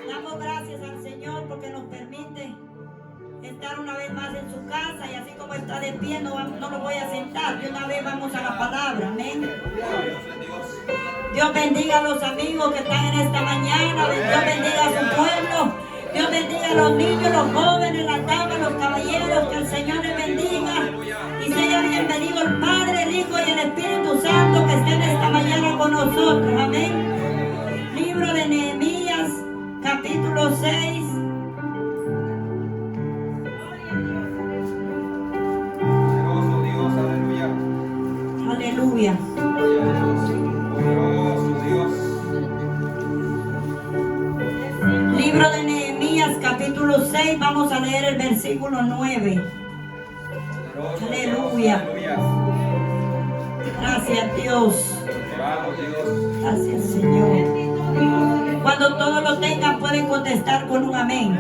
Damos gracias al Señor porque nos permite estar una vez más en su casa, y así como está de pie, no lo voy a sentar. De una vez vamos a la palabra. Amén. Dios bendiga a los amigos que están en esta mañana. Dios bendiga a su pueblo. Dios bendiga a los niños, los jóvenes, las damas, los caballeros. Que el Señor les bendiga. Y sea bienvenido el Padre, el Hijo y el Espíritu Santo que estén esta mañana con nosotros. Amén. Libro de Nehemías, capítulo 6. Aleluya. Libro de Nehemías, capítulo 6, vamos a leer el versículo 9. Aleluya. Gracias, Dios. Gracias, Señor. Cuando todos lo tengan, pueden contestar con un amén.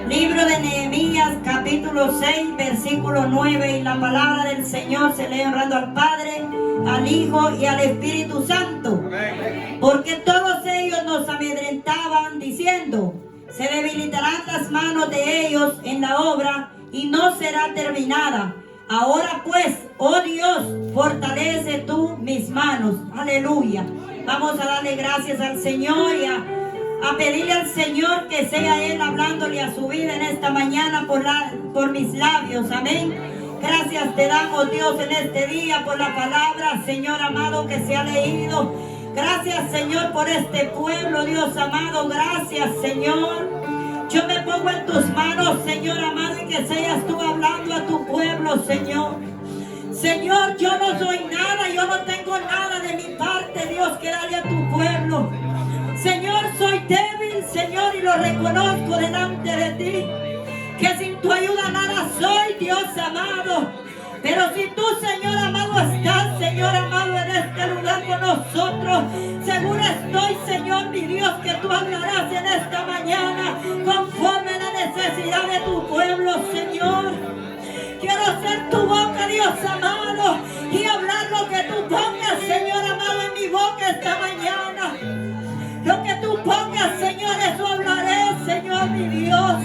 Libro de Nehemías, capítulo 6, versículo 9. Y la palabra del Señor se lee honrando al Padre, al Hijo y al Espíritu Santo. Porque todos ellos nos amedrentaban diciendo: se debilitarán las manos de ellos en la obra y no será terminada. Ahora pues, oh Dios, fortalece tú mis manos. Aleluya. Vamos a darle gracias al Señor y a pedirle al Señor que sea Él hablándole a su vida en esta mañana por mis labios. Amén. Gracias te damos, Dios, en este día por la palabra, Señor amado, que se ha leído. Gracias, Señor, por este pueblo, Dios amado. Gracias, Señor. Yo me pongo en tus manos, Señor amado, y que seas tú hablando a tu pueblo, Señor. Señor, yo no soy nada, yo no tengo nada de mi parte, Dios, que darle a tu pueblo. Señor, soy débil, Señor, y lo reconozco delante de ti, que sin tu ayuda nada soy, Dios amado. Pero si tú, Señor amado, estás, Señor amado, en este lugar con nosotros, seguro estoy, Señor, mi Dios, que tú hablarás en esta mañana conforme a la necesidad de tu pueblo, Señor. Quiero ser tu boca, Dios amado, y hablar lo que tú pongas, Señor amado, en mi boca esta mañana. Lo que tú pongas, Señor, eso hablaré, Señor, mi Dios.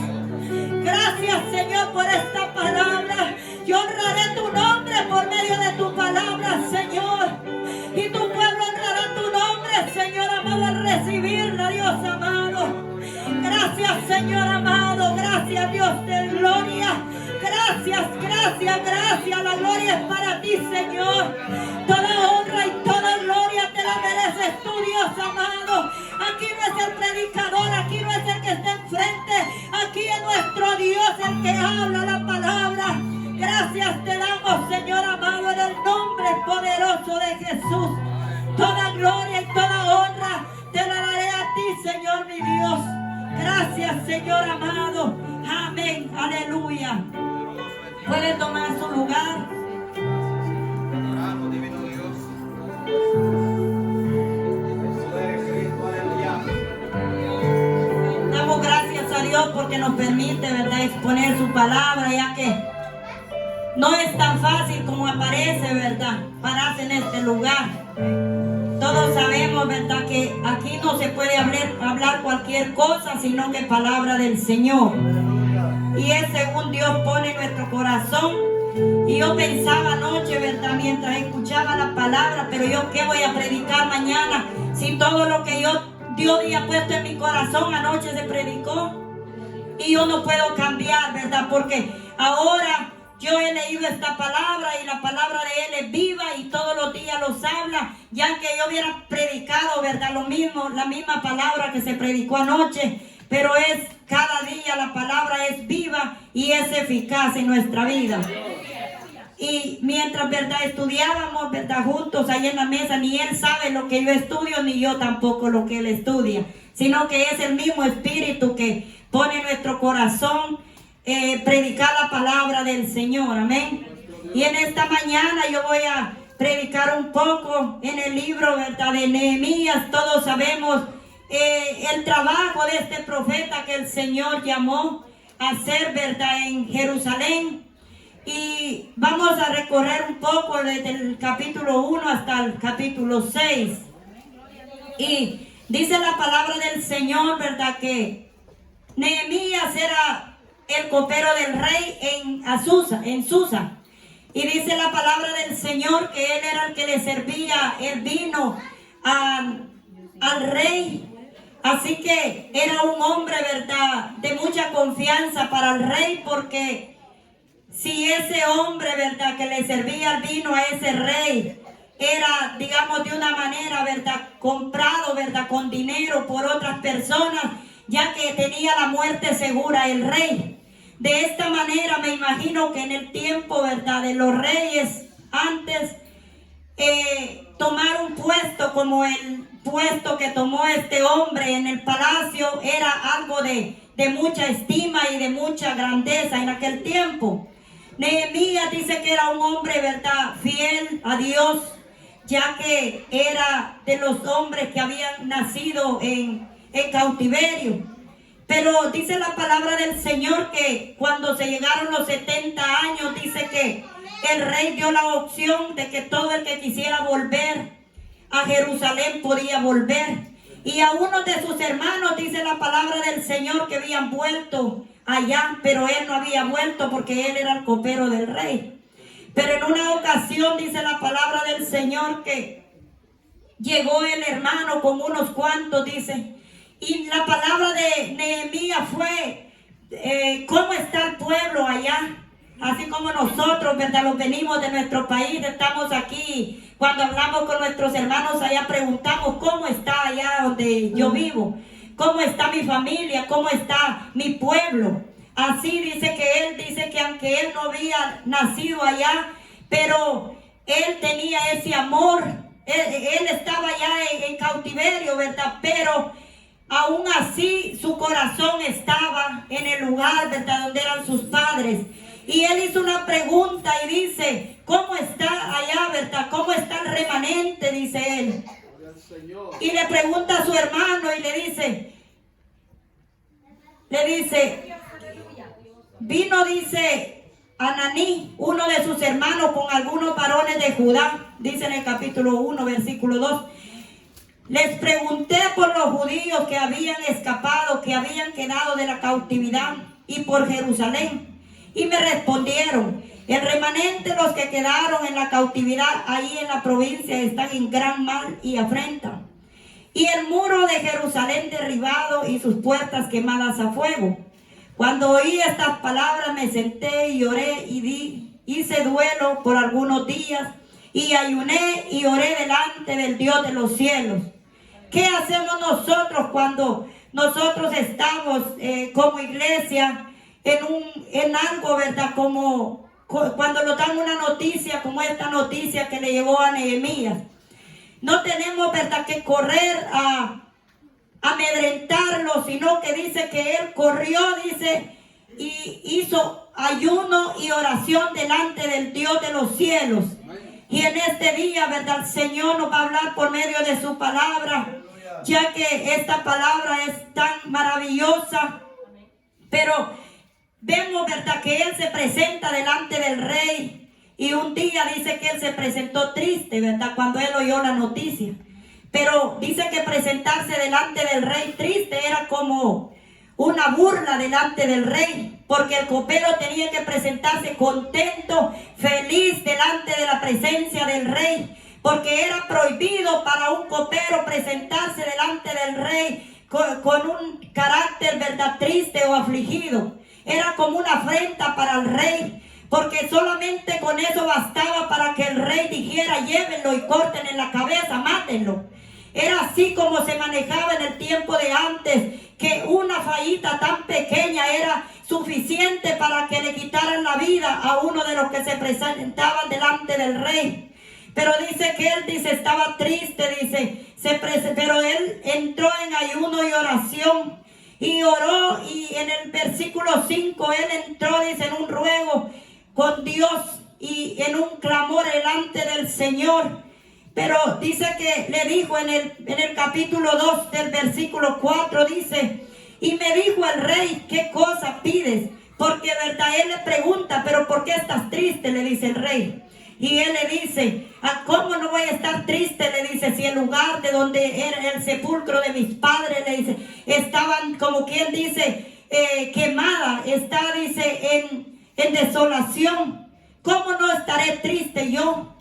Gracias, Señor, por esta palabra. Yo honraré tu nombre por medio de tu palabra, Señor. Y tu pueblo honrará tu nombre, Señor amado, al recibirla, Dios amado. Gracias, Señor amado. Gracias, Dios de gloria. Gracias, gracias, gracias. La gloria es para ti, Señor. Toda honra y toda gloria te la mereces tú, Dios amado. Aquí no es el predicador, aquí no es el que está enfrente. Aquí es nuestro Dios el que habla la palabra. Gracias te damos, Señor amado, en el nombre poderoso de Jesús. Toda gloria y toda honra te la daré a ti, Señor mi Dios. Gracias, Señor amado. Amén. Aleluya. Puede tomar su lugar. Damos gracias a Dios porque nos permite, ¿verdad?, exponer su palabra, ya que no es tan fácil como aparece, ¿verdad?, pararse en este lugar. Todos sabemos, ¿verdad?, que aquí no se puede hablar cualquier cosa, sino que palabra del Señor. Y es según Dios pone en nuestro corazón. Y yo pensaba anoche, ¿verdad?, mientras escuchaba la palabra, pero yo qué voy a predicar mañana si todo lo que Dios había puesto en mi corazón anoche se predicó. Y yo no puedo cambiar, ¿verdad?, porque ahora yo he leído esta palabra y la palabra de Él es viva y todos los días los habla. Ya que yo hubiera predicado, ¿verdad?, lo mismo, la misma palabra que se predicó anoche, pero cada día la palabra es viva y es eficaz en nuestra vida. Y mientras, ¿verdad?, estudiábamos, ¿verdad?, juntos ahí en la mesa, ni Él sabe lo que yo estudio, ni yo tampoco lo que Él estudia, sino que es el mismo Espíritu que pone en nuestro corazón predicar la palabra del Señor. Amén. Y en esta mañana yo voy a predicar un poco en el libro, ¿verdad?, de Nehemías. Todos sabemos el trabajo de este profeta que el Señor llamó a hacer, ¿verdad?, en Jerusalén. Y vamos a recorrer un poco desde el capítulo 1 hasta el capítulo 6. Y Dice la palabra del Señor, ¿verdad? Que Nehemías era el copero del rey en Susa. Y dice la palabra del Señor que él era el que le servía el vino al rey. Así que era un hombre, ¿verdad?, de mucha confianza para el rey, porque si ese hombre, ¿verdad?, que le servía el vino a ese rey era, digamos, de una manera, ¿verdad?, comprado, ¿verdad?, con dinero por otras personas, ya que tenía la muerte segura el rey. De esta manera me imagino que en el tiempo, ¿verdad?, de los reyes antes, tomar un puesto como el puesto que tomó este hombre en el palacio era algo de mucha estima y de mucha grandeza en aquel tiempo. Nehemías dice que era un hombre, ¿verdad?, fiel a Dios, ya que era de los hombres que habían nacido en cautiverio. Pero dice la palabra del Señor que cuando se llegaron los 70 años, dice que el rey dio la opción de que todo el que quisiera volver a Jerusalén podía volver. Y a uno de sus hermanos, dice la palabra del Señor, que habían vuelto allá, pero él no había vuelto porque él era el copero del rey. Pero en una ocasión, dice la palabra del Señor, que llegó el hermano con unos cuantos, dice, y la palabra de Nehemías fue, ¿cómo está el pueblo allá? Así como nosotros, ¿verdad?, los venimos de nuestro país, estamos aquí, cuando hablamos con nuestros hermanos allá, preguntamos cómo está allá donde yo vivo, cómo está mi familia, cómo está mi pueblo. Así dice que aunque él no había nacido allá, pero él tenía ese amor, él estaba allá en cautiverio, ¿verdad?, pero aún así su corazón estaba en el lugar, ¿verdad?, donde eran sus padres. Y él hizo una pregunta y dice, ¿cómo está allá, verdad? ¿Cómo está el remanente?, dice él. Y le pregunta a su hermano y le dice, vino, dice, Ananí, uno de sus hermanos, con algunos varones de Judá, dice en el capítulo 1, versículo 2. Les pregunté por los judíos que habían escapado, que habían quedado de la cautividad, y por Jerusalén. Y me respondieron, el remanente, los que quedaron en la cautividad ahí en la provincia, están en gran mal y afrenta. Y el muro de Jerusalén derribado y sus puertas quemadas a fuego. Cuando oí estas palabras me senté y oré y hice duelo por algunos días y ayuné y oré delante del Dios de los cielos. ¿Qué hacemos nosotros cuando nosotros estamos como iglesia en algo, ¿verdad? Como cuando nos dan una noticia como esta noticia que le llegó a Nehemías. No tenemos, ¿verdad?, que correr a amedrentarlo, sino que dice que él corrió, dice, y hizo ayuno y oración delante del Dios de los cielos. Y en este día, ¿verdad?, el Señor nos va a hablar por medio de su palabra, ya que esta palabra es tan maravillosa. Pero vemos, ¿verdad?, que él se presenta delante del rey. Y un día dice que él se presentó triste, ¿verdad?, cuando él oyó la noticia. Pero dice que presentarse delante del rey triste era como una burla delante del rey, porque el copero tenía que presentarse contento, feliz delante de la presencia del rey, porque era prohibido para un copero presentarse delante del rey con un carácter, ¿verdad?, triste o afligido. Era como una afrenta para el rey, porque solamente con eso bastaba para que el rey dijera, llévenlo y corten en la cabeza, mátenlo. Era así como se manejaba en el tiempo de antes, que una fallita tan pequeña era suficiente para que le quitaran la vida a uno de los que se presentaban delante del rey. Pero dice que él, estaba triste, pero él entró en ayuno y oración y oró, y en el versículo 5 él entró, dice, en un ruego con Dios y en un clamor delante del Señor. Pero dice que le dijo en el capítulo 2 del versículo 4, dice, y me dijo el rey, ¿qué cosa pides? Porque verdad, él le pregunta, pero ¿por qué estás triste?, le dice el rey. Y él le dice, ¿cómo no voy a estar triste? Le dice, si el lugar de donde era el sepulcro de mis padres, le dice, estaban, como quien dice, quemada, está, dice, en desolación. ¿Cómo no estaré triste yo?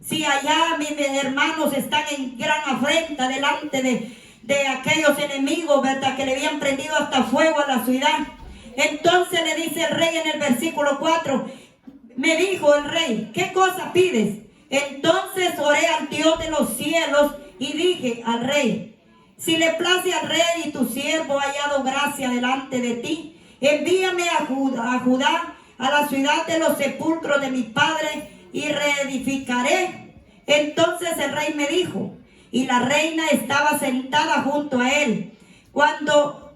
Si allá mis hermanos están en gran afrenta delante de aquellos enemigos, ¿verdad? Que le habían prendido hasta fuego a la ciudad. Entonces le dice el rey en el versículo 4, me dijo el rey, ¿qué cosa pides? Entonces oré al Dios de los cielos y dije al rey, si le place al rey y tu siervo ha hallado gracia delante de ti, envíame a Judá, a la ciudad de los sepulcros de mi padre, y reedificaré. Entonces el rey me dijo, y la reina estaba sentada junto a él, ¿cuánto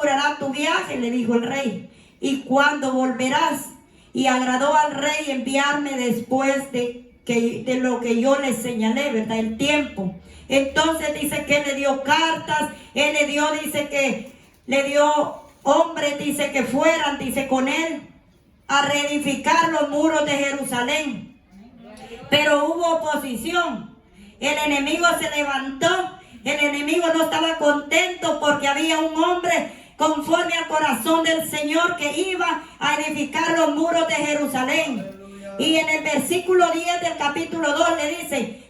durará tu viaje? Le dijo el rey, ¿y cuándo volverás? Y agradó al rey enviarme después de lo que yo le señalé, ¿verdad? El tiempo. Entonces dice que le dio cartas, él le dio, dice que le dio hombres, dice que fueran, dice, con él a reedificar los muros de Jerusalén. Pero hubo oposición. El enemigo se levantó. El enemigo no estaba contento porque había un hombre conforme al corazón del Señor que iba a edificar los muros de Jerusalén. Y en el versículo 10 del capítulo 2 le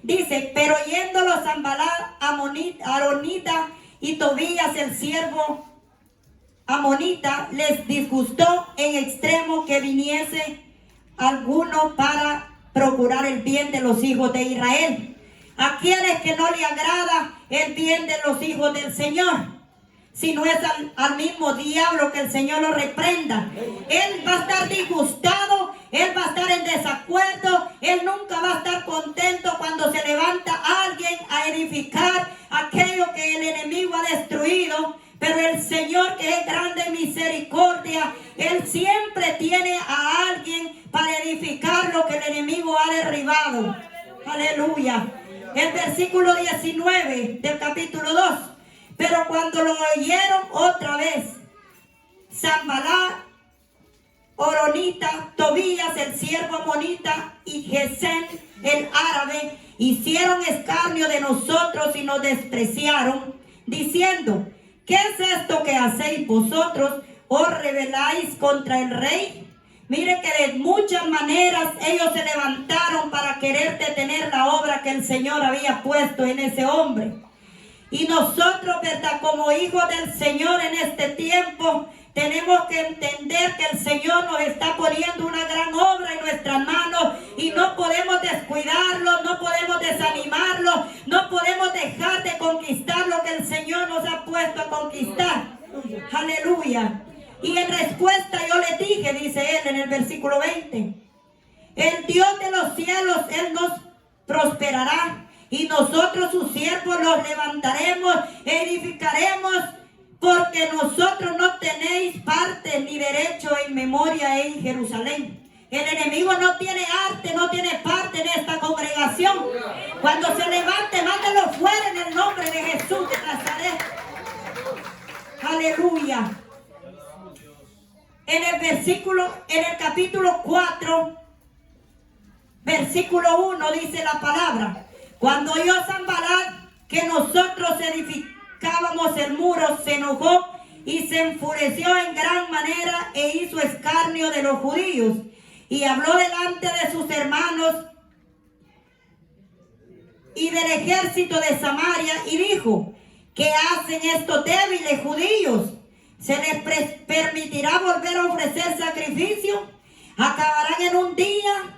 dice, pero yéndolo Sanballat, Aronita y Tobías el siervo amonita, les disgustó en extremo que viniese alguno para procurar el bien de los hijos de Israel. ¿A quienes que no le agrada el bien de los hijos del Señor? Si no es al mismo diablo, que el Señor lo reprenda. Él va a estar disgustado, él va a estar en desacuerdo, él nunca va a estar contento cuando se levanta alguien a edificar aquello que el enemigo ha destruido. Pero el Señor, que es grande en misericordia, él siempre tiene a alguien para edificar lo que el enemigo ha derribado. Aleluya. El versículo 19 del capítulo 2. Pero cuando lo oyeron otra vez, Sanballat, Oronita, Tobías, el siervo amonita, y Gesem, el árabe, hicieron escarnio de nosotros y nos despreciaron, diciendo, ¿qué es esto que hacéis vosotros? ¿Os rebeláis contra el rey? Mire que de muchas maneras ellos se levantaron para querer detener la obra que el Señor había puesto en ese hombre. Y nosotros, ¿verdad? Como hijos del Señor en este tiempo, tenemos que entender que el Señor nos está poniendo una gran obra en nuestras manos y no podemos descuidarlo, no podemos desanimarlo, no podemos dejar de conquistar lo que el Señor nos ha puesto a conquistar. Aleluya. Y en respuesta yo le dije, dice él en el versículo 20, el Dios de los cielos, él nos prosperará. Y nosotros sus siervos los levantaremos, edificaremos, porque nosotros no tenéis parte ni derecho en memoria en Jerusalén. El enemigo no tiene arte, no tiene parte en esta congregación. Cuando se levante, mándelo fuera en el nombre de Jesús de Nazaret. Aleluya. En el capítulo 4, versículo 1 dice la palabra. Cuando oyó Sanballat que nosotros edificábamos el muro, se enojó y se enfureció en gran manera e hizo escarnio de los judíos. Y habló delante de sus hermanos y del ejército de Samaria y dijo, ¿qué hacen estos débiles judíos? ¿Se les permitirá volver a ofrecer sacrificio? ¿Acabarán en un día?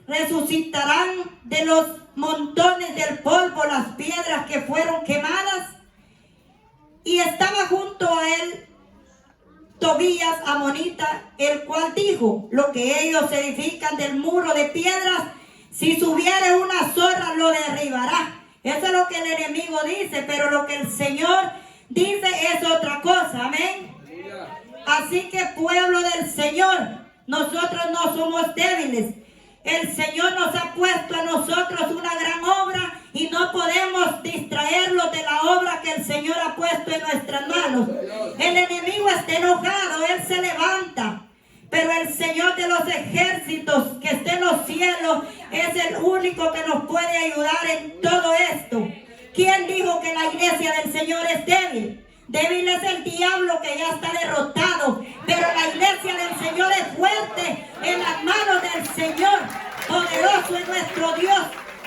¿Resucitarán de los montones del polvo las piedras que fueron quemadas? Y estaba junto a él Tobías amonita, el cual dijo, lo que ellos edifican del muro de piedras, si subiere una zorra lo derribará. Eso es lo que el enemigo dice, pero lo que el Señor dice es otra cosa, amén. Así que pueblo del Señor, nosotros no somos débiles. El Señor nos ha puesto a nosotros una gran obra y no podemos distraerlos de la obra que el Señor ha puesto en nuestras manos. El enemigo está enojado, él se levanta, pero el Señor de los ejércitos que está en los cielos es el único que nos puede ayudar en todo esto. ¿Quién dijo que la iglesia del Señor es débil? Débil es el diablo, que ya está derrotado, pero la iglesia del Señor es fuerte en las manos del Señor. Poderoso es nuestro Dios.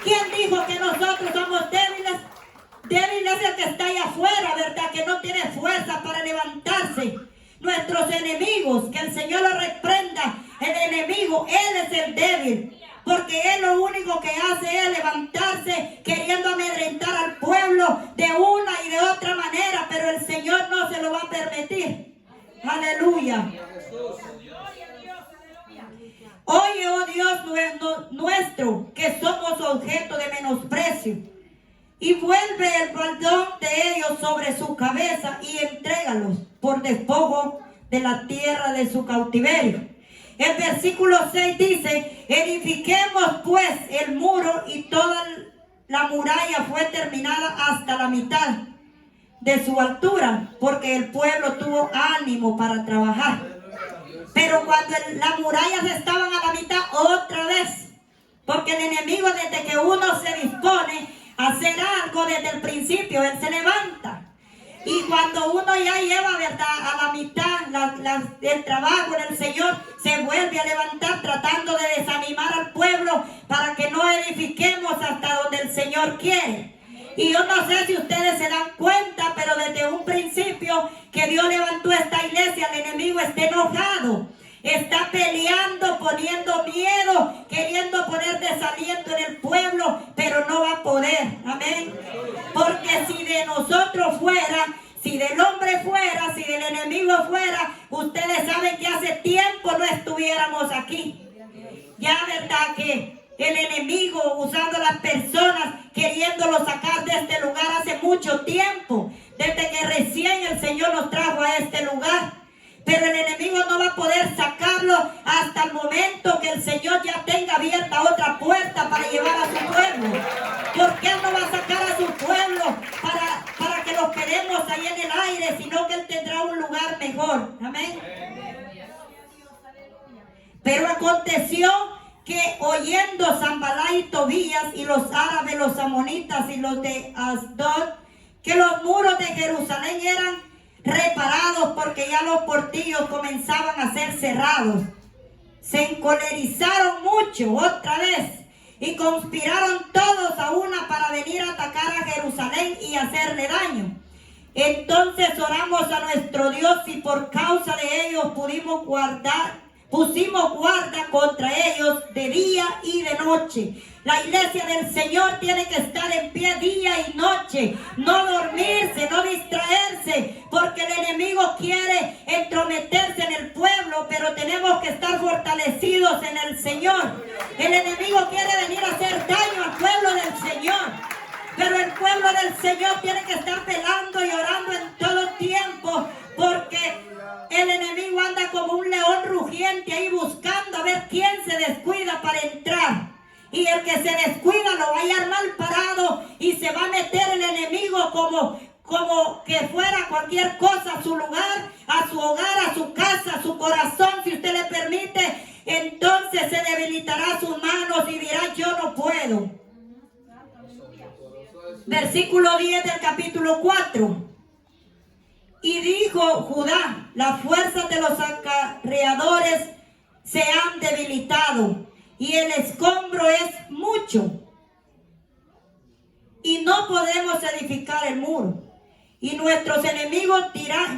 ¿Quién dijo que nosotros somos débiles? Débil es el que está allá afuera, ¿verdad? Que no tiene fuerza para levantarse. Nuestros enemigos, que el Señor los reprenda. El enemigo, él es el débil, porque él lo único que hace es levantarse queriendo amedrentar al pueblo de una y de otra manera, pero el Señor no se lo va a permitir. Aleluya. Oye, oh Dios nuestro, que somos objeto de menosprecio, y vuelve el baldón de ellos sobre su cabeza y entrégalos por despojo de la tierra de su cautiverio. El versículo 6 dice: edifiquemos pues el muro, y toda la muralla fue terminada hasta la mitad de su altura, porque el pueblo tuvo ánimo para trabajar. Pero cuando las murallas estaban a la mitad, otra vez, porque el enemigo, desde que uno se dispone a hacer algo desde el principio, él se levanta. Y cuando uno ya lleva, ¿verdad?, a la mitad el trabajo en el Señor, se vuelve a levantar tratando de desanimar al pueblo para que no edifiquemos hasta donde el Señor quiere. Y yo no sé si ustedes se dan cuenta, pero desde un principio que Dios levantó esta iglesia, el enemigo está enojado. Está peleando, poniendo miedo, queriendo poner desaliento en el pueblo, pero no va a poder. Amén. Porque si de nosotros fuera, si del hombre fuera, si del enemigo fuera, ustedes saben que hace tiempo no estuviéramos aquí. Ya, verdad, que el enemigo usando las personas, queriéndolo sacar de este lugar hace mucho tiempo, desde que recién el Señor nos trajo a este lugar. Pero el enemigo no va a poder sacarlo hasta el momento que el Señor ya tenga abierta otra puerta para llevar a su pueblo. Porque Él no va a sacar a su pueblo para que los quedemos ahí en el aire, sino que Él tendrá un lugar mejor. Amén. Pero aconteció que oyendo Sanballat y Tobías y los árabes, los amonitas y los de Asdod, que los muros de Jerusalén eran reparados porque ya los portillos comenzaban a ser cerrados, se encolerizaron mucho otra vez y conspiraron todos a una para venir a atacar a Jerusalén y hacerle daño. Entonces oramos a nuestro Dios, y por causa de ellos pusimos guarda contra ellos de día y de noche. La iglesia del Señor tiene que estar en pie día y noche, no dormirse, no distraerse, porque el enemigo quiere entrometerse en el pueblo, pero tenemos que estar fortalecidos en el Señor. El enemigo quiere venir a hacer daño al pueblo del Señor, pero el pueblo del Señor tiene que estar velando y orando en todo tiempo, porque el enemigo anda como un león rugiente ahí buscando a ver quién se descuida para entrar. Y el que se descuida lo va a hallar mal parado y se va a meter el enemigo como que fuera cualquier cosa a su lugar, a su hogar, a su casa, a su corazón, si usted le permite. Entonces se debilitará sus manos y dirá: yo no puedo. Versículo 10 del capítulo 4. Y dijo Judá: las fuerzas de los acarreadores se han debilitado, y el escombro es mucho, y no podemos edificar el muro. Y nuestros enemigos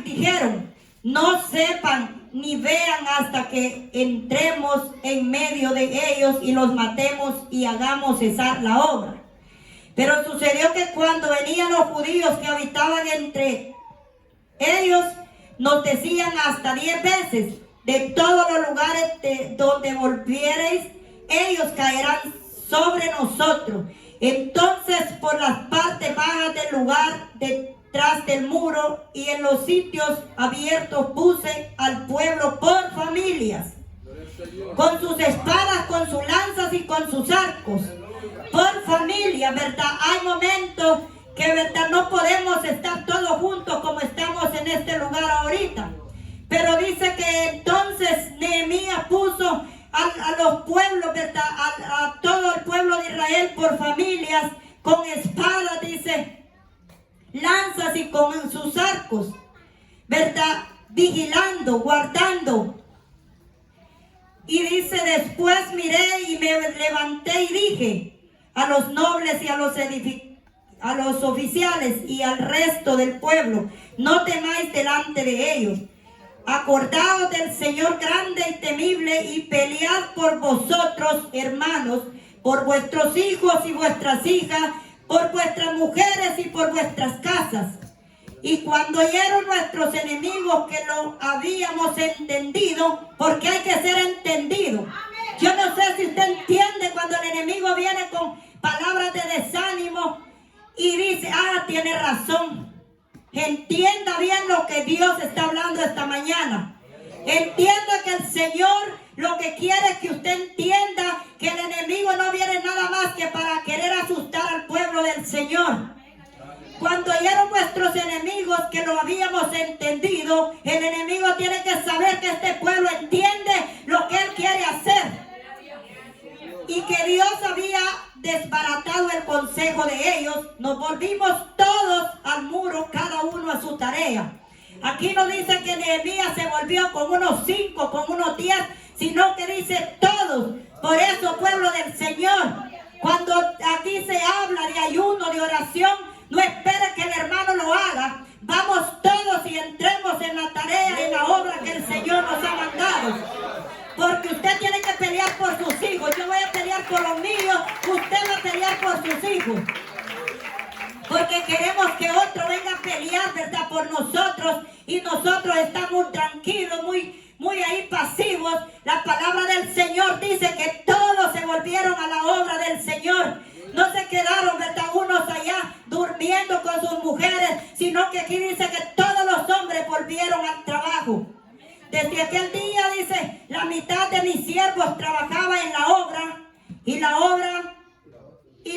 dijeron: no sepan ni vean hasta que entremos en medio de ellos y los matemos y hagamos cesar la obra. Pero sucedió que cuando venían los judíos que habitaban entre ellos, nos decían hasta 10 veces: de todos los lugares donde volviereis, ellos caerán sobre nosotros. Entonces por las partes bajas del lugar, detrás del muro y en los sitios abiertos, puse al pueblo por familias, con sus espadas, con sus lanzas y con sus arcos, por familia, ¿verdad? Hay momentos que, ¿verdad?, no podemos estar todos juntos como estamos en este lugar ahorita. Pero dice que entonces Nehemías puso los pueblos, ¿verdad? A todo el pueblo de Israel por familias, con espadas, dice, lanzas y con sus arcos, ¿verdad? Vigilando, guardando. Y dice, después miré y me levanté y dije a los nobles y a los oficiales y al resto del pueblo, no temáis delante de ellos. Acordaos del Señor grande y temible y pelead por vosotros, hermanos, por vuestros hijos y vuestras hijas, por vuestras mujeres y por vuestras casas. Y cuando oyeron nuestros enemigos que lo habíamos entendido, porque hay que ser entendido. Yo no sé si usted entiende cuando el enemigo viene con palabras de desánimo y dice, tiene razón. Entienda bien lo que Dios está hablando esta mañana. Entienda que el Señor lo que quiere es que usted entienda que el enemigo no viene nada más que para querer asustar al pueblo del Señor. Cuando oyeron nuestros enemigos que lo habíamos entendido, el enemigo tiene que saber que este pueblo entiende lo que él quiere hacer. Y que Dios había desbaratado el consejo de ellos, nos volvimos todos al muro, cada uno a su tarea. Aquí no dice que Nehemías se volvió con unos 5, con unos 10, sino que dice todos. Por eso, pueblo del Señor, cuando aquí se habla de ayuno, de oración, no espere que el hermano lo haga. Vamos todos y entremos en la tarea, en la obra que el Señor nos ha mandado. Porque usted tiene que pelear por sus hijos. Yo voy a pelear por los míos. Usted va a pelear por sus hijos. Porque queremos que otro venga a pelear, ¿verdad? Por nosotros. Y nosotros estamos tranquilos, muy ahí pasivos. La palabra del Señor dice que todos se volvieron a la obra del Señor. No se quedaron, ¿verdad? Unos allá durmiendo con sus mujeres, sino que aquí dice que todos los hombres volvieron al trabajo. Desde aquel día, dice, la mitad de mis siervos trabajaba en la obra y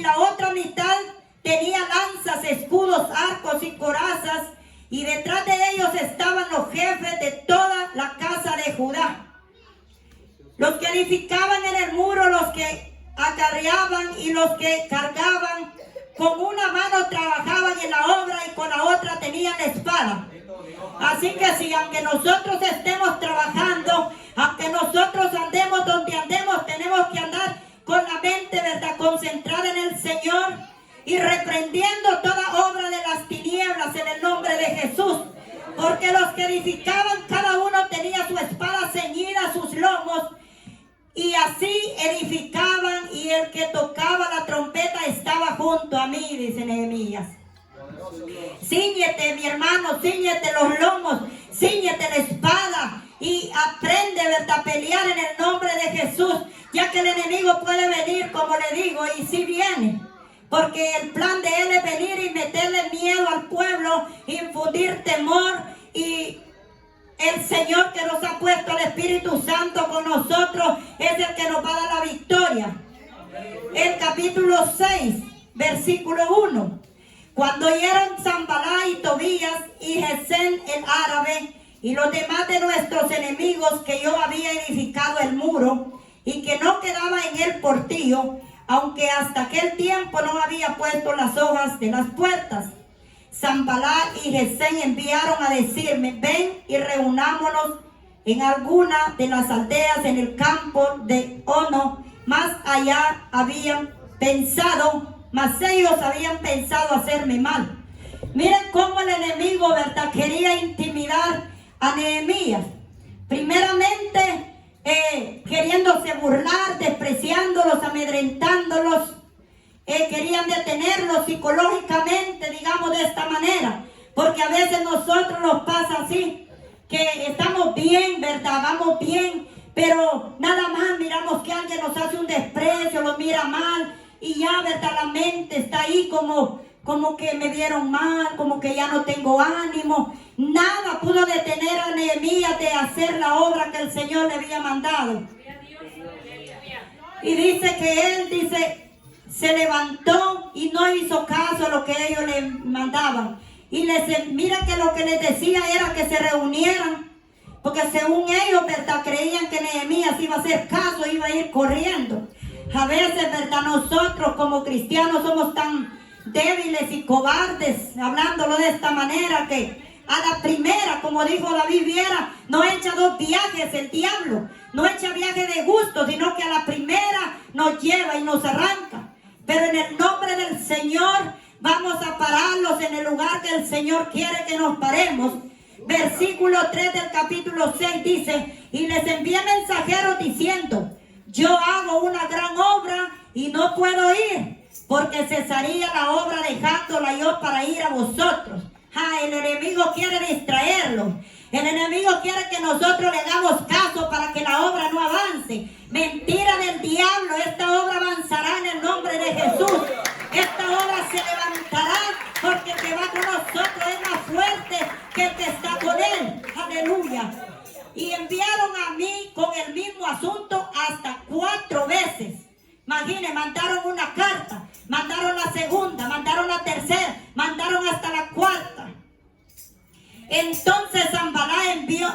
la otra mitad tenía lanzas, escudos, arcos y corazas, y detrás de ellos estaban los jefes de toda la casa de Judá. Los que edificaban en el muro, los que acarreaban y los que cargaban, con una mano trabajaban en la obra y con la otra tenían la espada. Así que si aunque nosotros estemos trabajando, aunque nosotros andemos donde andemos, tenemos que andar con la mente, ¿verdad?, concentrada en el Señor y reprendiendo toda obra de las tinieblas en el nombre de Jesús. Porque los que edificaban, cada uno tenía su espada ceñida a sus lomos, y así edificaban, y el que tocaba la trompeta estaba junto a mí, dice Nehemías. Cíñete, mi hermano, cíñete los lomos, cíñete la espada y aprende, ¿verdad?, a pelear en el nombre de Jesús, ya que el enemigo puede venir, como le digo, y sí viene, porque el plan de él es venir y meterle miedo al pueblo, infundir temor, y el Señor que nos ha puesto el Espíritu Santo con nosotros es el que nos va a dar la victoria. El capítulo 6, versículo 1. Cuando oyeron Sanballat y Tobías y Gesem el árabe y los demás de nuestros enemigos que yo había edificado el muro y que no quedaba en él portillo, aunque hasta aquel tiempo no había puesto las hojas de las puertas, Sanballat y Gesem enviaron a decirme: ven y reunámonos en alguna de las aldeas en el campo de Ono. Más allá habían pensado, mas ellos habían pensado hacerme mal. Miren cómo el enemigo, ¿verdad?, quería intimidar a Nehemías. Primeramente, queriéndose burlar, despreciándolos, amedrentándolos. Querían detenerlos psicológicamente, digamos de esta manera. Porque a veces nosotros nos pasa así, que estamos bien, ¿verdad?, vamos bien, pero nada más miramos que alguien nos hace un desprecio, lo mira mal, y ya, ¿verdad?, la mente está ahí como que me vieron mal, como que ya no tengo ánimo. Nada pudo detener a Nehemías de hacer la obra que el Señor le había mandado. Y dice que él, se levantó y no hizo caso a lo que ellos le mandaban. Y mira que lo que les decía era que se reunieran, porque según ellos, ¿verdad?, creían que Nehemías iba a hacer caso, iba a ir corriendo. A veces, ¿verdad?, nosotros como cristianos somos tan débiles y cobardes, hablándolo de esta manera, que a la primera, como dijo David Viera, no echa dos viajes el diablo, no echa viaje de gusto, sino que a la primera nos lleva y nos arranca. Pero en el nombre del Señor vamos a pararlos en el lugar que el Señor quiere que nos paremos. Versículo 3 del capítulo 6 dice: y les envié mensajeros diciendo: yo hago una gran obra y no puedo ir, porque cesaría la obra dejándola yo para ir a vosotros. El enemigo quiere distraerlo. El enemigo quiere que nosotros le hagamos caso para que la obra no avance. Mentira del diablo. Esta obra avanzará en el nombre de Jesús. Esta obra se levantará porque el que va con nosotros es más fuerte que el que está con él. Aleluya. Y enviaron a mí con el mismo asunto hasta 4 veces. Imaginen, mandaron una carta, mandaron la segunda, mandaron la tercera, mandaron hasta la 4. Entonces Sanballat envió,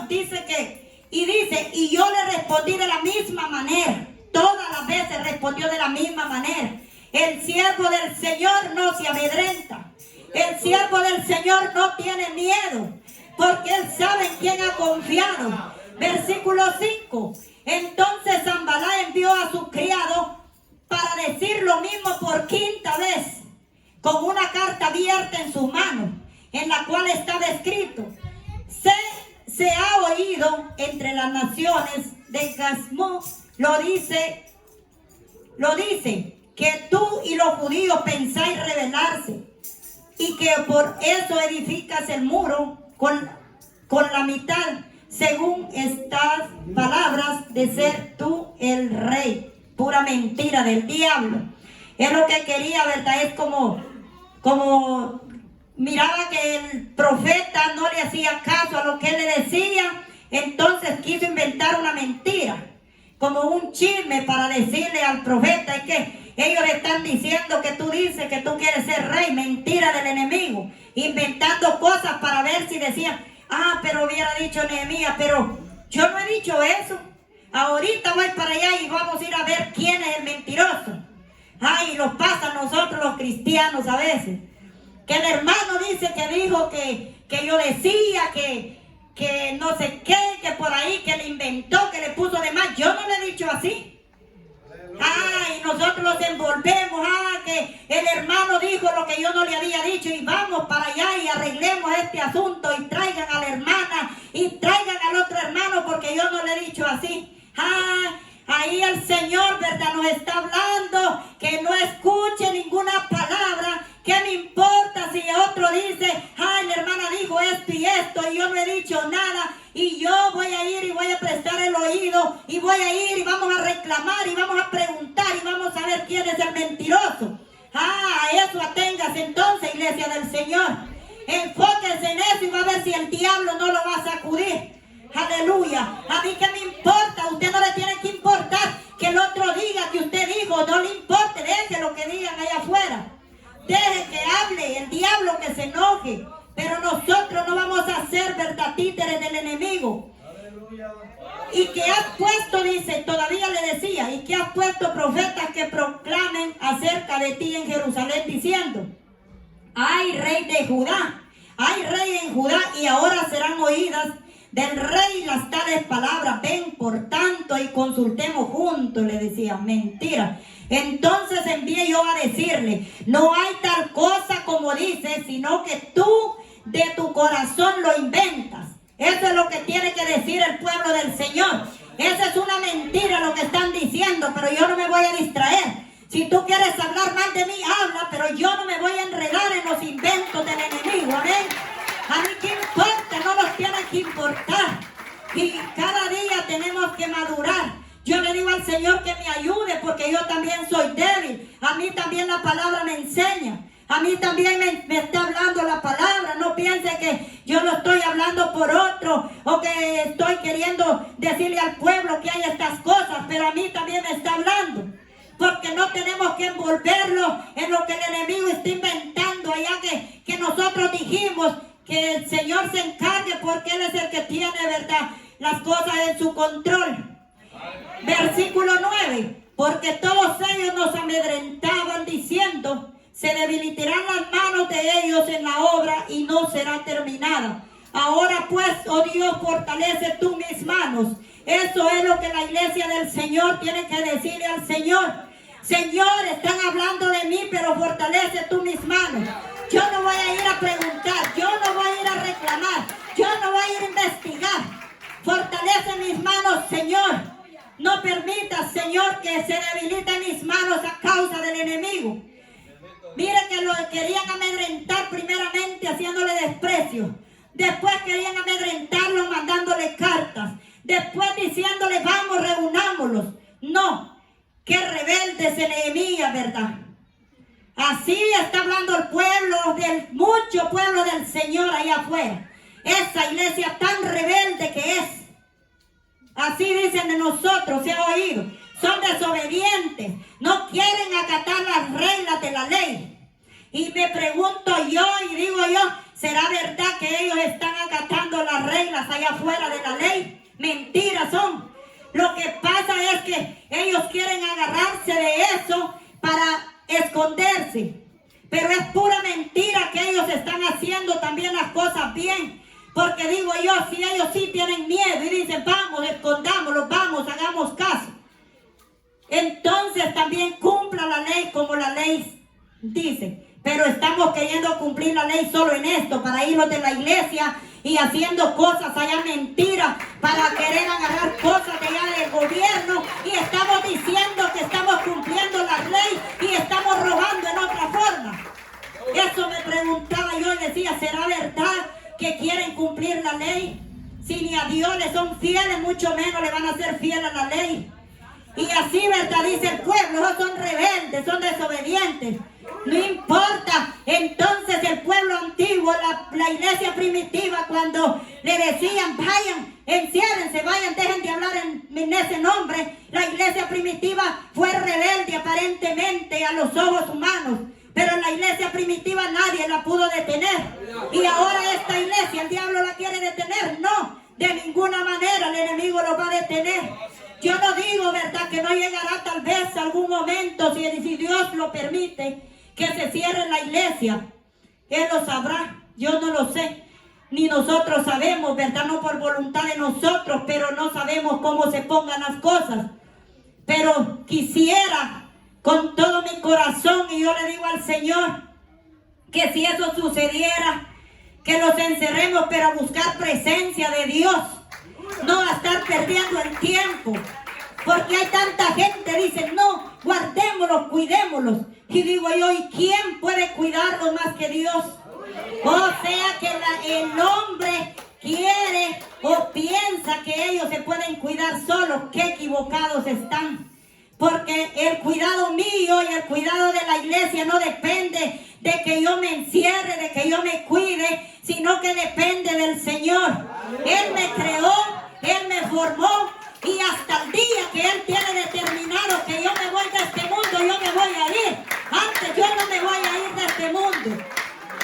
y yo le respondí de la misma manera. Todas las veces respondió de la misma manera. El siervo del Señor no se amedrenta. El siervo del Señor no tiene miedo, porque él sabe en quién ha confiado. Versículo 5. Entonces Sanballat envió a su criado para decir lo mismo por 5ª vez, con una carta abierta en su mano, en la cual estaba escrito: se ha oído entre las naciones de Gasmó, lo dice que tú y los judíos pensáis rebelarse, y que por eso edificas el muro con la mitad, según estas palabras de ser tú el rey. Pura mentira del diablo. Es lo que quería, ¿verdad? Es como miraba que el profeta no le hacía caso a lo que él le decía, entonces quiso inventar una mentira, como un chisme para decirle al profeta: es que ellos le están diciendo que tú dices que tú quieres ser rey. Mentira del enemigo, inventando cosas para ver si decían: pero hubiera dicho Nehemías, pero yo no he dicho eso. Ahorita voy para allá y vamos a ir a ver quién es el mentiroso. Y nos pasa a nosotros los cristianos a veces, que el hermano dice que dijo que yo decía que no sé qué, que por ahí, que le inventó, que le puso de más. Yo no le he dicho así. Y nosotros los envolvemos. Que el hermano dijo lo que yo no le había dicho, y vamos para allá y arreglemos este asunto y traigan a la hermana y traigan al otro hermano porque yo no le he dicho así. Ahí el Señor, ¿verdad?, nos está hablando que no escuche ninguna palabra. ¿Qué me importa si otro dice: la hermana dijo esto y esto y yo no he dicho nada? Y yo voy a ir y voy a prestar el oído y voy a ir y vamos a reclamar y vamos a preguntar y vamos a ver quién es el mentiroso. A eso aténgase entonces, iglesia del Señor. Enfóquense en eso y va a ver si el diablo no lo va a sacudir. Aleluya. A mí que me importa. A usted no le tiene que importar que el otro diga que usted dijo. No le importe. Deje lo que digan allá afuera. Deje que hable el diablo, que se enoje. Pero nosotros no vamos a ser, ¿verdad?, títeres del enemigo. Y que has puesto, dice, todavía le decía, y que has puesto profetas que proclamen acerca de ti en Jerusalén, diciendo: hay rey de Judá, hay rey en Judá, y ahora serán oídas del rey las tales palabras. Ven por tanto y consultemos juntos, le decía. Mentira. Entonces envié yo a decirle: no hay tal cosa como dices, sino que tú de tu corazón lo inventas. Eso es lo que tiene que decir el pueblo del Señor. Esa es una mentira lo que están diciendo, pero yo no me voy a distraer. Si tú quieres hablar mal de mí, habla, pero yo no me voy a enredar en los inventos del enemigo. Amén. A mí qué importa, no nos tiene que importar. Y cada día tenemos que madurar. Yo le digo al Señor que me ayude, porque yo también soy débil. A mí también la palabra me enseña. A mí también me está hablando la palabra. No piense que yo lo estoy hablando por otro, o que estoy queriendo decirle al pueblo que hay estas cosas, pero a mí también me está hablando. Porque no tenemos que envolverlo en lo que el enemigo está inventando allá, que nosotros dijimos que el Señor se encargue, porque Él es el que tiene, ¿verdad?, las cosas en su control. Versículo 9. Porque todos ellos nos amedrentaban diciendo: se debilitarán las manos de ellos en la obra y no será terminada. Ahora pues, oh Dios, fortalece tú mis manos. Eso es lo que la iglesia del Señor tiene que decirle al Señor. Señor, están hablando de mí, pero fortalece tú mis manos. Yo no voy a ir a preguntar, yo no voy a ir a reclamar, yo no voy a ir a investigar. Fortalece mis manos, Señor. No permitas, Señor, que se debiliten mis manos a causa del enemigo. Miren que lo querían amedrentar primeramente haciéndole desprecio. Después querían amedrentarlo mandándole cartas. Después diciéndole: vamos, reunámoslos. No, qué rebelde es Nehemías, ¿verdad? Así está hablando el pueblo, mucho pueblo del Señor allá afuera. Esa iglesia tan rebelde que es. Así dicen de nosotros, se ha oído. Son desobedientes, no quieren acatar las reglas de la ley. Y me pregunto yo y digo yo, ¿será verdad que ellos están acatando las reglas allá afuera de la ley? Mentiras son. Lo que pasa es que ellos quieren agarrarse de eso para esconderse. Pero es pura mentira que ellos están haciendo también las cosas bien. Porque digo yo, si ellos sí tienen miedo y dicen: vamos, escondámoslo, vamos, hagamos caso, entonces también cumpla la ley como la ley dice. Pero estamos queriendo cumplir la ley solo en esto, para irnos de la iglesia y haciendo cosas allá mentiras, para querer agarrar cosas de allá del gobierno, y estamos diciendo que estamos cumpliendo la ley y estamos robando en otra forma. Eso me preguntaba yo y decía: ¿será verdad que quieren cumplir la ley? Si ni a Dios le son fieles, mucho menos le van a ser fieles a la ley. Y así, ¿verdad? Dice el pueblo: son rebeldes, son desobedientes. No importa. Entonces el pueblo antiguo, la iglesia primitiva, cuando le decían: vayan, enciérrense, vayan, dejen de hablar en ese nombre, la iglesia primitiva fue rebelde aparentemente a los ojos humanos. Pero en la iglesia primitiva nadie la pudo detener. Y ahora esta iglesia, el diablo la quiere detener. No, de ninguna manera el enemigo lo va a detener. Yo no digo, ¿verdad?, que no llegará tal vez algún momento, si Dios lo permite, que se cierre la iglesia. Él lo sabrá, yo no lo sé. Ni nosotros sabemos, ¿verdad? No por voluntad de nosotros, pero no sabemos cómo se pongan las cosas. Pero quisiera con todo mi corazón, y yo le digo al Señor, que si eso sucediera, que los encerremos, pero a buscar presencia de Dios, no a estar perdiendo el tiempo. Porque hay tanta gente que dice: no, guardémoslos, cuidémoslos. Y digo yo: ¿y quién puede cuidarlos más que Dios? O sea que el hombre quiere o piensa que ellos se pueden cuidar solos. ¡Qué equivocados están! Porque el cuidado mío y el cuidado de la iglesia no depende de que yo me encierre, de que yo me cuide, sino que depende del Señor. Él me creó, Él me formó, y hasta el día que Él tiene determinado que yo me voy de este mundo, yo me voy a ir. Antes yo no me voy a ir de este mundo.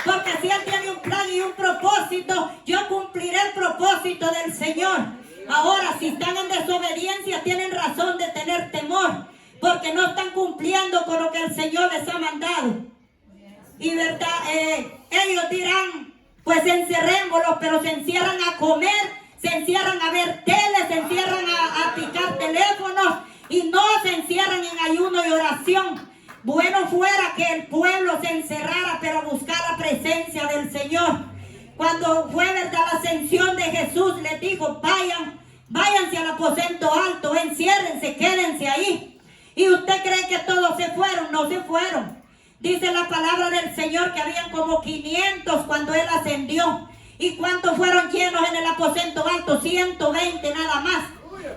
Porque si Él tiene un plan y un propósito, yo cumpliré el propósito del Señor. Ahora, si están en desobediencia, tienen razón de tener temor, porque no están cumpliendo con lo que el Señor les ha mandado. Y verdad, ellos dirán: pues encerrémoslos, pero se encierran a comer, se encierran a ver tele, se encierran a picar teléfonos, y no se encierran en ayuno y oración. Bueno fuera que el pueblo se encerrara, pero a buscar la presencia del Señor. Cuando fue, ¿verdad?, la ascensión de Jesús, les dijo: váyanse al aposento alto, enciérrense, quédense ahí. ¿Y usted cree que todos se fueron? No se fueron. Dice la palabra del Señor que habían como 500 cuando Él ascendió. ¿Y cuántos fueron llenos en el aposento alto? 120 nada más.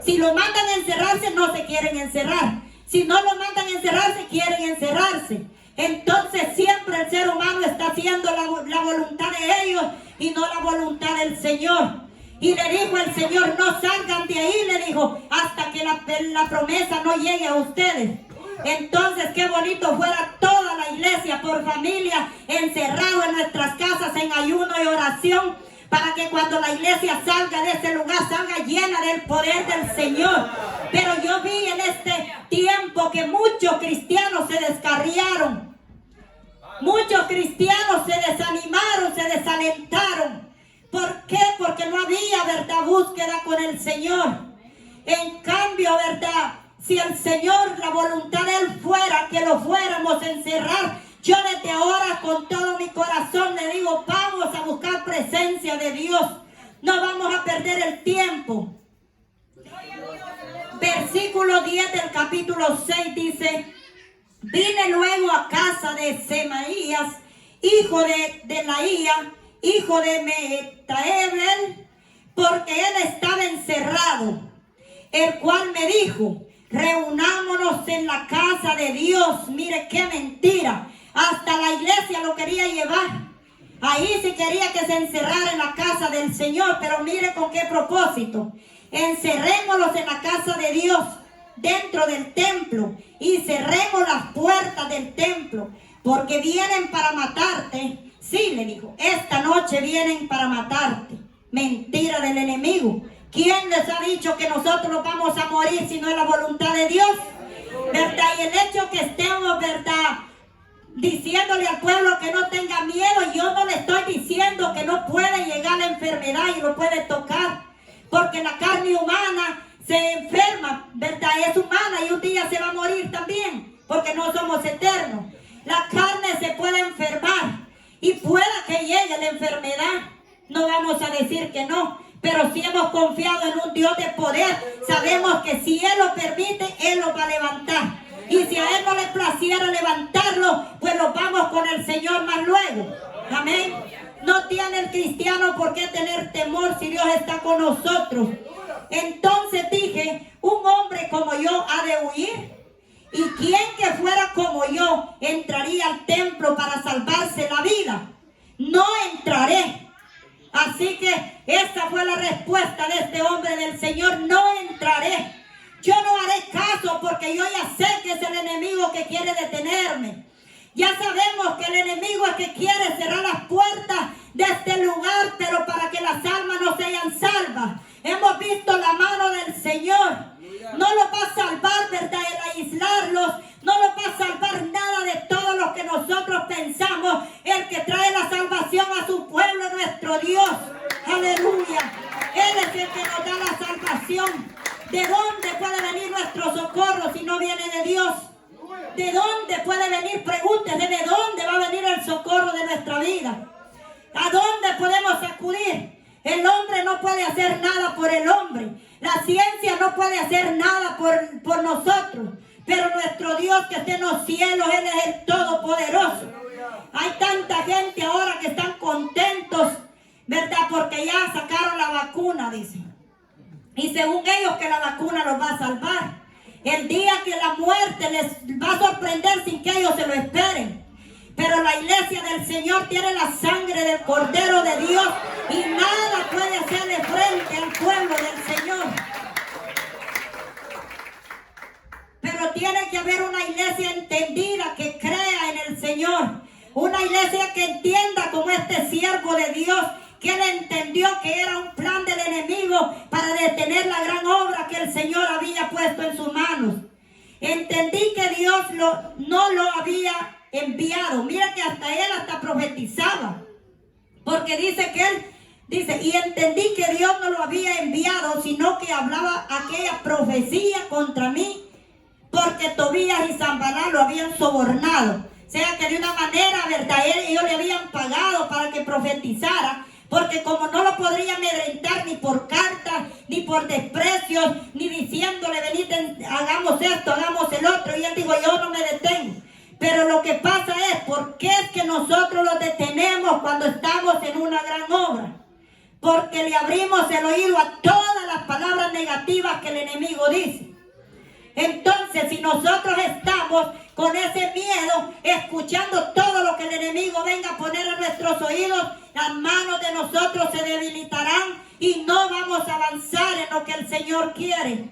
Si lo mandan a encerrarse, no se quieren encerrar. Si no lo mandan a encerrarse, quieren encerrarse. Entonces siempre el ser humano está haciendo la voluntad de ellos y no la voluntad del Señor. Y le dijo el Señor: no salgan de ahí, le dijo, hasta que la promesa no llegue a ustedes. Entonces qué bonito fuera toda la iglesia por familia encerrado en nuestras casas en ayuno y oración, para que cuando la iglesia salga de ese lugar, salga llena del poder del Señor. Pero yo vi en este tiempo que muchos cristianos se descarriaron. Muchos cristianos se desanimaron, se desalentaron. ¿Por qué? Porque no había, ¿verdad?, búsqueda con el Señor. En cambio, ¿verdad?, si el Señor, la voluntad de Él fuera que lo fuéramos a encerrar, yo desde ahora con todo mi corazón le digo, vamos a buscar presencia de Dios. No vamos a perder el tiempo. Versículo 10 del capítulo 6 dice: vine luego a casa de Semaías, hijo de Delaía, hijo de Metaebel, porque él estaba encerrado, el cual me dijo, reunámonos en la casa de Dios. Mire qué mentira, hasta la iglesia lo quería llevar. Ahí sí quería que se encerrara en la casa del Señor, pero mire con qué propósito. Encerrémoslos en la casa de Dios, dentro del templo, y cerremos las puertas del templo, porque vienen para matarte. Sí, le dijo, esta noche vienen para matarte. Mentira del enemigo. ¿Quién les ha dicho que nosotros vamos a morir si no es la voluntad de Dios? ¿Verdad? Y el hecho que estemos, ¿verdad?, diciéndole al pueblo que no tenga miedo, yo no le estoy diciendo que no puede llegar la enfermedad y lo puede tocar, porque la carne humana se enferma, ¿verdad? Es humana y un día se va a morir también, porque no somos eternos. La carne se puede enfermar y pueda que llegue la enfermedad. No vamos a decir que no, pero si hemos confiado en un Dios de poder, sabemos que si Él lo permite, Él lo va a levantar. Y si a Él no le placiera levantarlo, pues nos vamos con el Señor más luego. Amén. No tiene el cristiano por qué tener temor si Dios está con nosotros. Entonces dije, un hombre como yo ha de huir. ¿Y quién que fuera como yo entraría al templo para salvarse la vida? No entraré. Así que esa fue la respuesta de este hombre del Señor. No entraré. Yo no haré caso porque yo ya sé que es el enemigo que quiere detenerme. Ya sabemos que el enemigo es que quiere cerrar las puertas de este lugar, pero para que las almas no sean salvas. Hemos visto la mano del Señor. No los va a salvar, ¿verdad?, el aislarlos. No los va a salvar nada de todo lo que nosotros pensamos. El que trae la salvación a su pueblo, nuestro Dios. Aleluya. Él es el que nos da la salvación. ¿De dónde puede venir nuestro socorro si no viene de Dios? ¿De dónde puede venir? Pregúntese, ¿de dónde va a venir el socorro de nuestra vida? ¿A dónde podemos acudir? El hombre no puede hacer nada por el hombre. La ciencia no puede hacer nada por nosotros. Pero nuestro Dios que está en los cielos, Él es el Todopoderoso. Hay tanta gente ahora que están contentos, ¿verdad? Porque ya sacaron la vacuna, dicen. Y según ellos que la vacuna los va a salvar. El día que la muerte les va a sorprender sin que ellos se lo esperen. Pero la iglesia del Señor tiene la sangre del Cordero de Dios y nada puede hacerle frente al pueblo del Señor. Pero tiene que haber una iglesia entendida que crea en el Señor. Una iglesia que entienda como este siervo de Dios, que él entendió que era un plan del enemigo para detener la gran obra que el Señor había puesto en sus manos. Entendí que Dios no lo había enviado. Mira que hasta él profetizaba. Porque dice que él, y entendí que Dios no lo había enviado, sino que hablaba aquella profecía contra mí, porque Tobías y Sanballat lo habían sobornado. O sea que de una manera, ¿verdad?, ellos le habían pagado para que profetizara. Porque como no lo podría amedrentar ni por cartas, ni por desprecios, ni diciéndole, venid, hagamos esto, hagamos el otro. Y él dijo, yo no me detengo. Pero lo que pasa es, ¿por qué es que nosotros lo detenemos cuando estamos en una gran obra? Porque le abrimos el oído a todas las palabras negativas que el enemigo dice. Entonces, si nosotros estamos con ese miedo, escuchando todo lo que el enemigo venga a poner en nuestros oídos, las manos de nosotros se debilitarán y no vamos a avanzar en lo que el Señor quiere.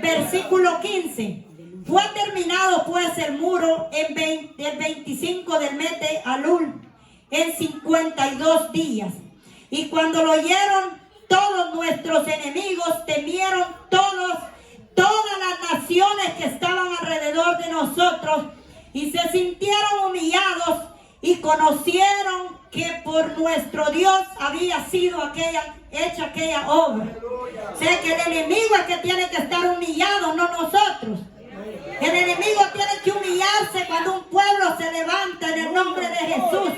Versículo 15. Fue terminado pues el muro el 25 del mes de Alul, en 52 días. Y cuando lo oyeron todos nuestros enemigos, temieron todas las naciones que estaban alrededor de nosotros y se sintieron humillados y conocieron que por nuestro Dios había sido hecha aquella obra. O sea que el enemigo es que tiene que estar humillado, no nosotros. El enemigo tiene que humillarse cuando un pueblo se levanta en el nombre de Jesús.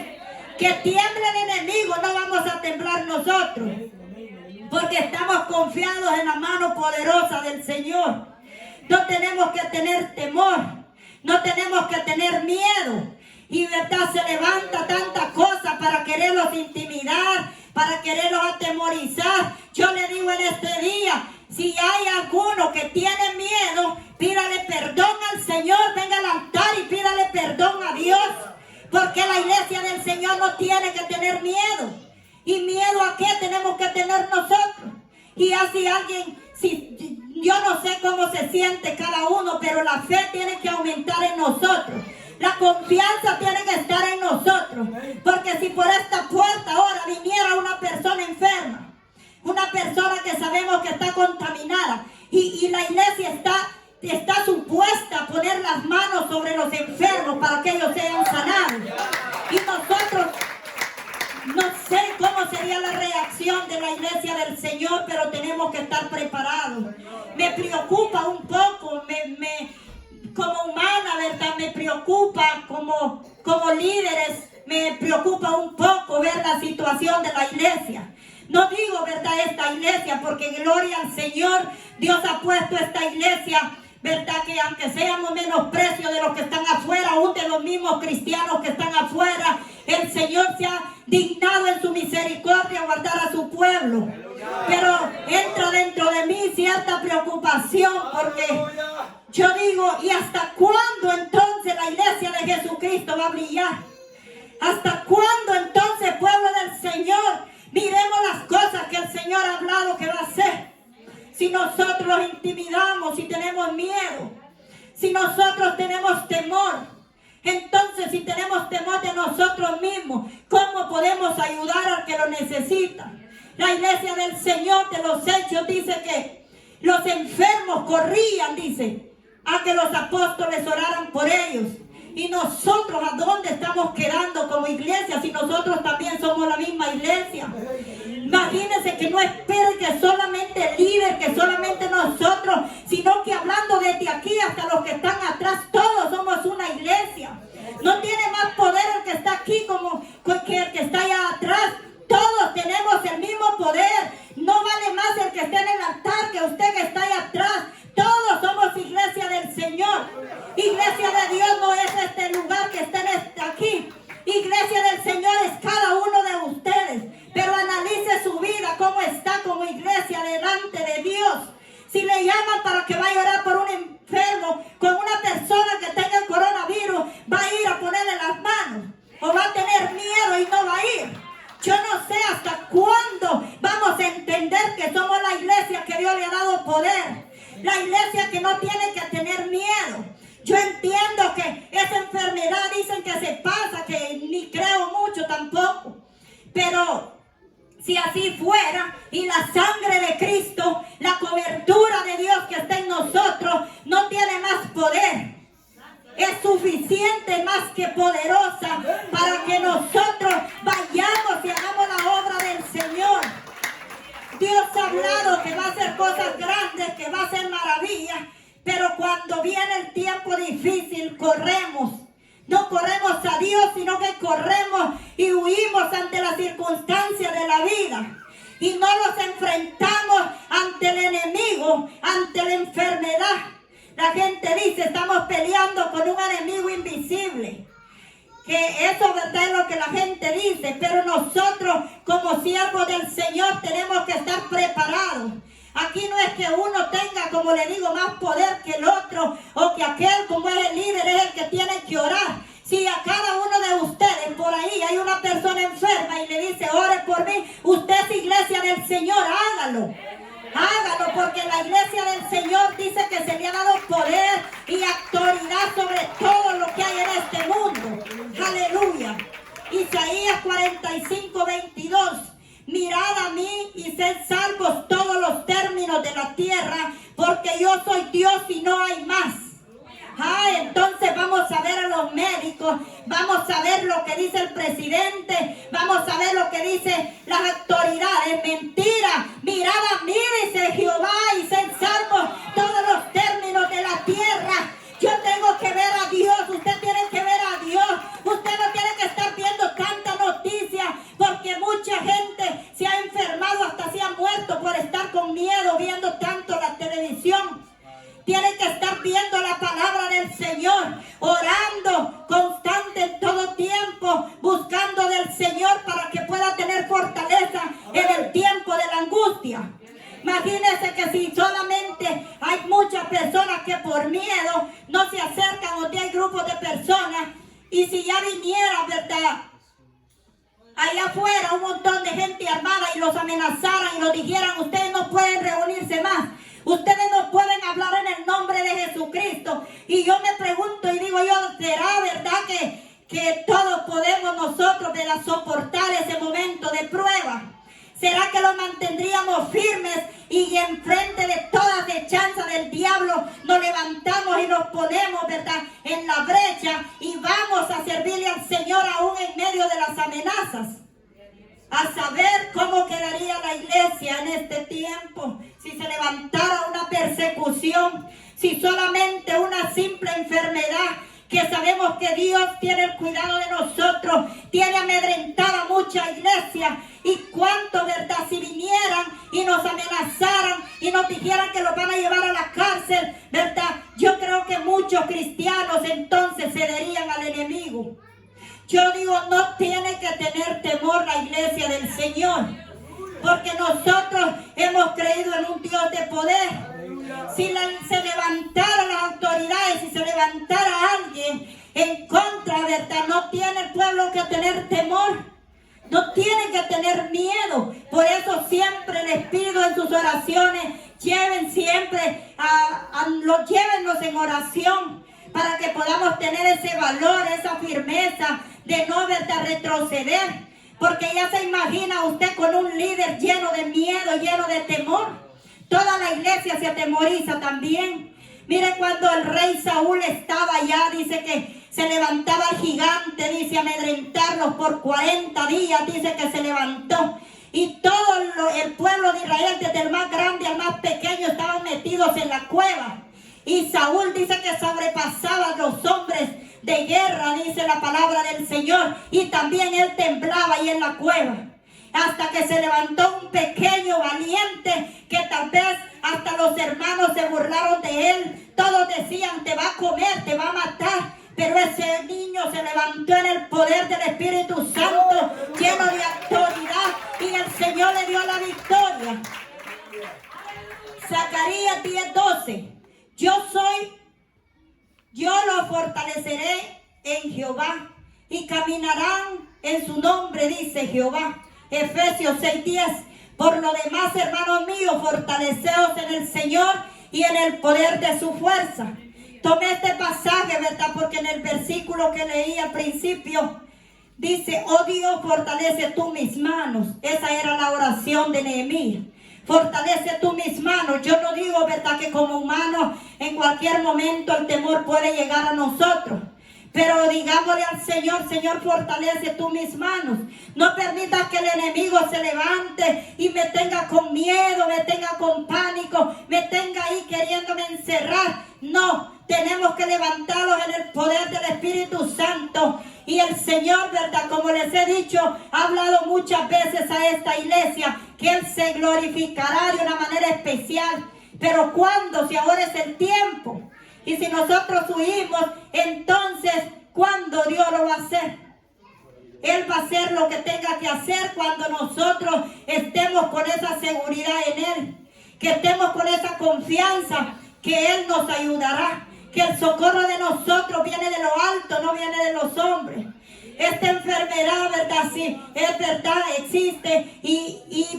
Que tiemble el enemigo, no vamos a temblar nosotros. Porque estamos confiados en la mano poderosa del Señor. No tenemos que tener temor. No tenemos que tener miedo. Y verdad, se levanta tanta cosa para quererlos intimidar, para quererlos atemorizar. Yo le digo en este día, si hay alguno que tiene miedo, pídale perdón al Señor, venga al altar y pídale perdón a Dios. Porque la iglesia del Señor no tiene que tener miedo. ¿Y miedo a qué tenemos que tener nosotros? Y así alguien, yo no sé cómo se siente cada uno, pero la fe tiene que aumentar en nosotros. La confianza tiene que estar en nosotros. Porque si por esta puerta ahora viniera una persona enferma, una persona que sabemos que está contaminada, y la iglesia está supuesta a poner las manos sobre los enfermos para que ellos sean sanados. Y nosotros, no sé cómo sería la reacción de la iglesia del Señor, pero tenemos que estar preparados. Me preocupa un poco, como humana, ¿verdad? Me preocupa como líderes, me preocupa un poco ver la situación de la iglesia. No digo, ¿verdad?, esta iglesia, porque gloria al Señor, Dios ha puesto esta iglesia, ¿verdad?, que aunque seamos menosprecio de los que están afuera, aún de los mismos cristianos que están afuera, el Señor se ha dignado en su misericordia a guardar a su pueblo. Pero entra dentro de mí cierta preocupación, porque yo digo, ¿y hasta cuándo entonces la iglesia de Jesucristo va a brillar? ¿Hasta cuándo entonces, pueblo del Señor, miremos las cosas que el Señor ha hablado que va a hacer? Si nosotros los intimidamos, si tenemos miedo, si nosotros tenemos temor, entonces si tenemos temor de nosotros mismos, ¿cómo podemos ayudar al que lo necesita? La iglesia del Señor de los Hechos dice que los enfermos corrían, dice, a que los apóstoles oraran por ellos. Y nosotros, ¿a dónde estamos quedando como iglesia si nosotros también somos la misma iglesia? Imagínense que no esperen que solamente el líder, que solamente nosotros, sino que hablando desde aquí hasta los que están atrás, todos somos una iglesia. No tiene más poder el que está aquí como que el que está allá atrás. Todos tenemos el mismo poder. No vale más el que esté en el altar que usted que está allá atrás. Todos somos iglesia del Señor. Iglesia de Dios no es este lugar que estén aquí. Iglesia del Señor es cada uno de ustedes. Pero analice su vida, cómo está como iglesia delante de Dios. Si le llaman para que vaya a orar por un enfermo, con una persona que tenga el coronavirus, va a ir a ponerle las manos. O va a tener miedo y no va a ir. Yo no sé hasta cuándo vamos a entender que somos la iglesia que Dios le ha dado poder. La iglesia que no tiene que tener miedo. Yo entiendo que esa enfermedad dicen que se pasa, que ni creo mucho tampoco. Pero si así fuera, y la sangre de Cristo, la cobertura de Dios que está en nosotros, no tiene más poder. Es suficiente, más que poderosa, para que nosotros vayamos y hagamos la obra del Señor. Dios ha hablado que va a hacer cosas grandes, que va a hacer maravillas, pero cuando viene el tiempo difícil, corremos. No corremos a Dios, sino que corremos y huimos ante las circunstancias de la vida. Y no nos enfrentamos ante el enemigo, ante la enfermedad. La gente dice, estamos peleando con un enemigo invisible. Que eso, verdad, es lo que la gente dice. Pero nosotros, como siervos del Señor, tenemos que estar preparados. Aquí no es que uno tenga, como le digo, más poder que el otro, o que aquel, como es el líder, es el que tiene que orar. Si a cada uno de ustedes por ahí hay una persona enferma y le dice, ore por mí, usted es iglesia del Señor, hágalo. Hágalo, porque la iglesia del Señor dice que se le ha dado poder y autoridad sobre todo lo que hay en este mundo. Aleluya. Isaías 45:22. Mirad a mí y sed salvos todos los términos de la tierra, porque yo soy Dios y no hay más. Entonces vamos a ver a los médicos, vamos a ver lo que dice el presidente, vamos a ver lo que dicen las autoridades. Mentira. Mirad a mí, dice Jehová, y sed salvos todos los términos de la tierra. Yo tengo que ver a Dios, usted tiene que ver a Dios. Usted no tiene que estar viendo tanta noticia, porque mucha gente se ha enfermado, hasta se ha muerto por estar con miedo viendo tanto la televisión. Tiene que estar viendo la palabra del Señor, orando constante en todo tiempo, buscando del Señor para que pueda tener fortaleza en el tiempo de la angustia. Imagínense que si solamente hay muchas personas que por miedo no se acercan, o hay grupos de personas, y si ya viniera, ¿verdad?, allá afuera un montón de gente armada y los amenazaran y los dijeran: ustedes no pueden reunirse más, ustedes no pueden hablar en el nombre de Jesucristo. Y yo me pregunto y digo yo, ¿será verdad que todos podemos nosotros, ¿verdad?, soportar ese momento de prueba? ¿Será que lo mantendríamos firmes y enfrente de toda acechanza del diablo nos levantamos y nos ponemos, ¿verdad?, en la brecha y vamos a servirle al Señor aún en medio de las amenazas? A saber cómo quedaría la iglesia en este tiempo si se levantara una persecución, si solamente una simple enfermedad, que sabemos que Dios tiene el cuidado de nosotros, tiene amedrentada mucha iglesia. Y cuánto, ¿verdad?, si vinieran y nos amenazaran y nos dijeran que los van a llevar a la cárcel, ¿verdad?, yo creo que muchos cristianos entonces cederían al enemigo. Yo digo, no tiene que tener temor la iglesia del Señor, porque nosotros hemos creído en un Dios de poder. Si se levantaran las autoridades, si se levantara alguien en contra, ¿verdad?, no tiene el pueblo que tener temor, no tiene que tener miedo. Por eso siempre les pido en sus oraciones, lleven siempre, llévennos en oración, para que podamos tener ese valor, esa firmeza de no, ¿verdad?, retroceder. Porque ya se imagina usted con un líder lleno de miedo, lleno de temor. Toda la iglesia se atemoriza también. Mire, cuando el rey Saúl estaba allá, dice que se levantaba el gigante, dice, amedrentarlos por 40 días, dice que se levantó. Y todo el pueblo de Israel, desde el más grande al más pequeño, estaban metidos en la cueva. Y Saúl dice que sobrepasaba a los hombres de guerra, dice la palabra del Señor. Y también él temblaba ahí en la cueva. Hasta que se levantó un pequeño valiente, que tal vez hasta los hermanos se burlaron de él. Todos decían: te va a comer, te va a matar. Pero ese niño se levantó en el poder del Espíritu Santo, lleno de autoridad, y el Señor le dio la victoria. Zacarías 10:12. Yo lo fortaleceré en Jehová, y caminarán en su nombre, dice Jehová. Efesios 6:10. Por lo demás, hermanos míos, fortaleceos en el Señor y en el poder de su fuerza. Tomé este pasaje, ¿verdad?, porque en el versículo que leí al principio dice: oh Dios, fortalece tú mis manos. Esa era la oración de Nehemías. Fortalece tú mis manos. Yo no digo, ¿verdad?, que como humanos en cualquier momento el temor puede llegar a nosotros. Pero digámosle al Señor: Señor, fortalece tú mis manos. No permitas que el enemigo se levante y me tenga con miedo, me tenga con pánico, me tenga ahí queriéndome encerrar. No, tenemos que levantarlos en el poder del Espíritu Santo. Y el Señor, ¿verdad?, como les he dicho, ha hablado muchas veces a esta iglesia que Él se glorificará de una manera especial. Pero ¿cuándo? Si ahora es el tiempo. Y si nosotros huimos, entonces, ¿cuándo Dios lo va a hacer? Él va a hacer lo que tenga que hacer cuando nosotros estemos con esa seguridad en Él. Que estemos con esa confianza que Él nos ayudará. Que el socorro de nosotros viene de lo alto, no viene de los hombres. Esta enfermedad, ¿verdad? Sí, es verdad, existe.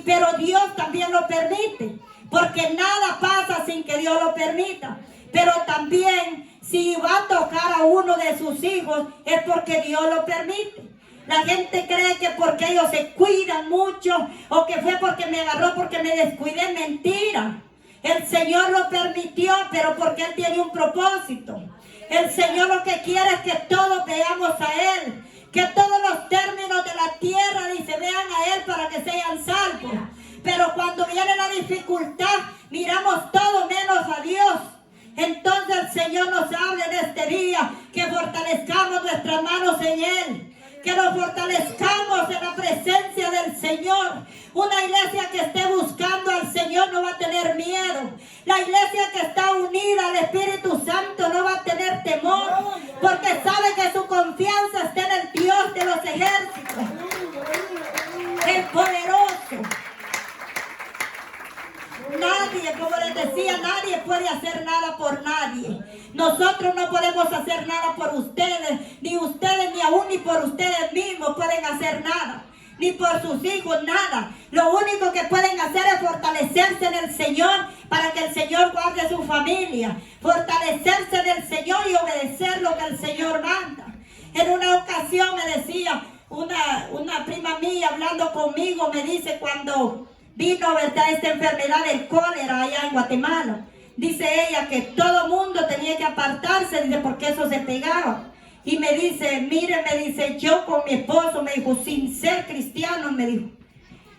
Pero Dios también lo permite. Porque nada pasa sin que Dios lo permita. Pero también, si va a tocar a uno de sus hijos, es porque Dios lo permite. La gente cree que porque ellos se cuidan mucho o que fue porque me agarró, porque me descuidé. Mentira. El Señor lo permitió, pero porque Él tiene un propósito. El Señor lo que quiere es que todos veamos a Él. Que todos los términos de la tierra, dice, vean a Él para que sean salvos. Pero cuando viene la dificultad, miramos todo menos a Dios. Entonces el Señor nos habla en este día que fortalezcamos nuestras manos en Él. Que nos fortalezcamos en la presencia del Señor. Una iglesia que esté buscando al Señor no va a tener miedo. La iglesia que está unida al Espíritu Santo no va a tener temor, porque sabe que su confianza está en el Dios de los ejércitos, el poderoso. Nadie, como les decía, nadie puede hacer nada por nadie. Nosotros no podemos hacer nada por ustedes, ni aún ni por ustedes mismos pueden hacer nada, ni por sus hijos, nada. Lo único que pueden hacer es fortalecerse en el Señor para que el Señor guarde su familia, fortalecerse en el Señor y obedecer lo que el Señor manda. En una ocasión me decía una prima mía hablando conmigo, me dice cuando vino, ¿verdad?, esta enfermedad del cólera allá en Guatemala. Dice ella que todo mundo tenía que apartarse, dice, porque eso se pegaba. Y me dice, mire, me dice, yo con mi esposo, me dijo, sin ser cristiano, me dijo,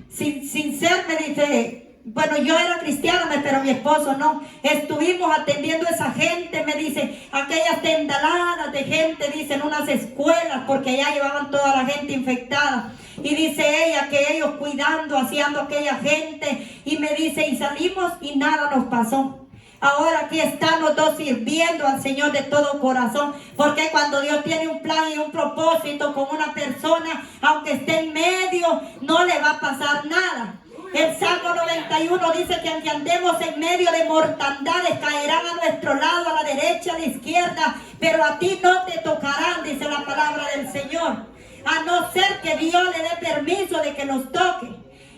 sin ser, me dice, bueno, yo era cristiano, pero mi esposo no. Estuvimos atendiendo a esa gente, me dice, aquellas tendaladas de gente, dice, en unas escuelas, porque ya llevaban toda la gente infectada. Y dice ella que ellos cuidando, haciendo aquella gente. Y me dice, y salimos y nada nos pasó. Ahora aquí están los dos sirviendo al Señor de todo corazón. Porque cuando Dios tiene un plan y un propósito con una persona, aunque esté en medio, no le va a pasar nada. El Salmo 91 dice que aunque andemos en medio de mortandades, caerán a nuestro lado, a la derecha, a la izquierda, pero a ti no te tocarán, dice la palabra del Señor. A no ser que Dios le dé permiso de que los toque.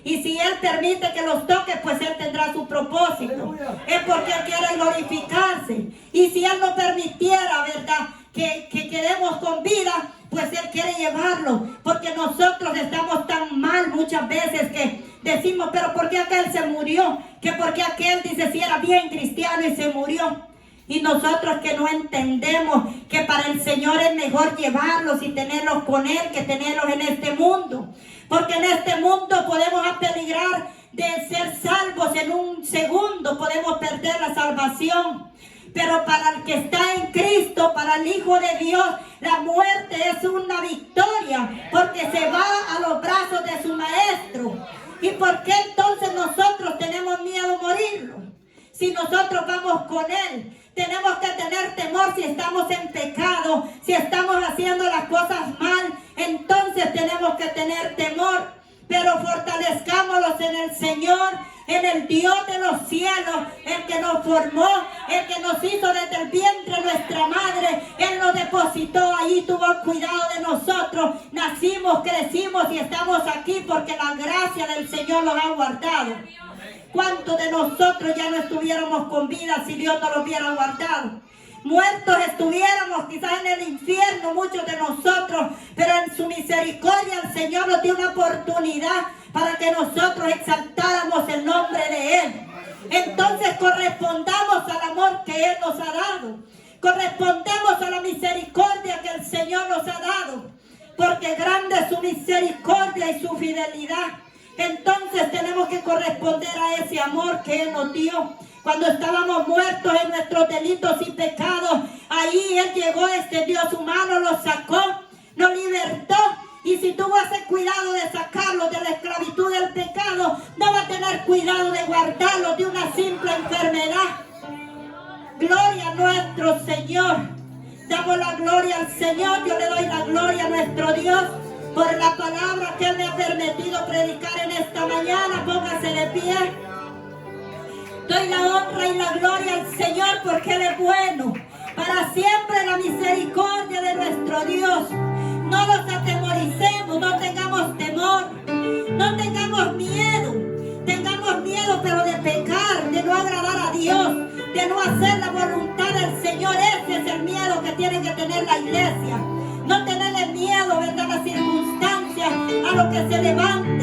Y si Él permite que los toque, pues Él tendrá su propósito. Es porque Él quiere glorificarse. Y si Él no permitiera, ¿verdad?, que quedemos con vida, pues Él quiere llevarlo. Porque nosotros estamos tan mal muchas veces que decimos, pero ¿por qué aquel se murió? Que porque aquel, dice, si era bien cristiano y se murió. Y nosotros que no entendemos que para el Señor es mejor llevarlos y tenerlos con Él que tenerlos en este mundo. Porque en este mundo podemos apeligrar de ser salvos en un segundo, podemos perder la salvación. Pero para el que está en Cristo, para el Hijo de Dios, la muerte es una victoria, porque se va a los brazos de su Maestro. ¿Y por qué entonces nosotros tenemos miedo a morirlo? Si nosotros vamos con Él. Tenemos que tener temor si estamos en pecado, si estamos haciendo las cosas mal, entonces tenemos que tener temor. Pero fortalezcámoslos en el Señor, en el Dios de los cielos, el que nos formó, el que nos hizo desde el vientre nuestra madre. Él nos depositó ahí, tuvo cuidado de nosotros. Nacimos, crecimos y estamos aquí porque la gracia del Señor nos ha guardado. ¿Cuántos de nosotros ya no estuviéramos con vida si Dios no lo hubiera guardado? Muertos estuviéramos quizás en el infierno muchos de nosotros, pero en su misericordia el Señor nos dio una oportunidad para que nosotros exaltáramos el nombre de Él. Entonces correspondamos al amor que Él nos ha dado, correspondemos a la misericordia que el Señor nos ha dado, porque grande es su misericordia y su fidelidad. Entonces tenemos que corresponder a ese amor que Él nos dio. Cuando estábamos muertos en nuestros delitos y pecados, ahí Él llegó, extendió su mano, los sacó, nos libertó. Y si tuvo ese cuidado de sacarlos de la esclavitud del pecado, no va a tener cuidado de guardarlos de una simple enfermedad. Gloria a nuestro Señor. Damos la gloria al Señor. Yo le doy la gloria a nuestro Dios por la palabra que Él me ha permitido predicar en esta mañana. Póngase de pie. Doy la honra y la gloria al Señor porque Él es bueno. Para siempre la misericordia de nuestro Dios. No nos atemoricemos, no tengamos temor, no tengamos miedo. Tengamos miedo pero de pecar, de no agradar a Dios, de no hacer la voluntad del Señor. Ese es el miedo que tiene que tener la iglesia. No tenerle miedo, ¿verdad?, a las circunstancias. que se levanta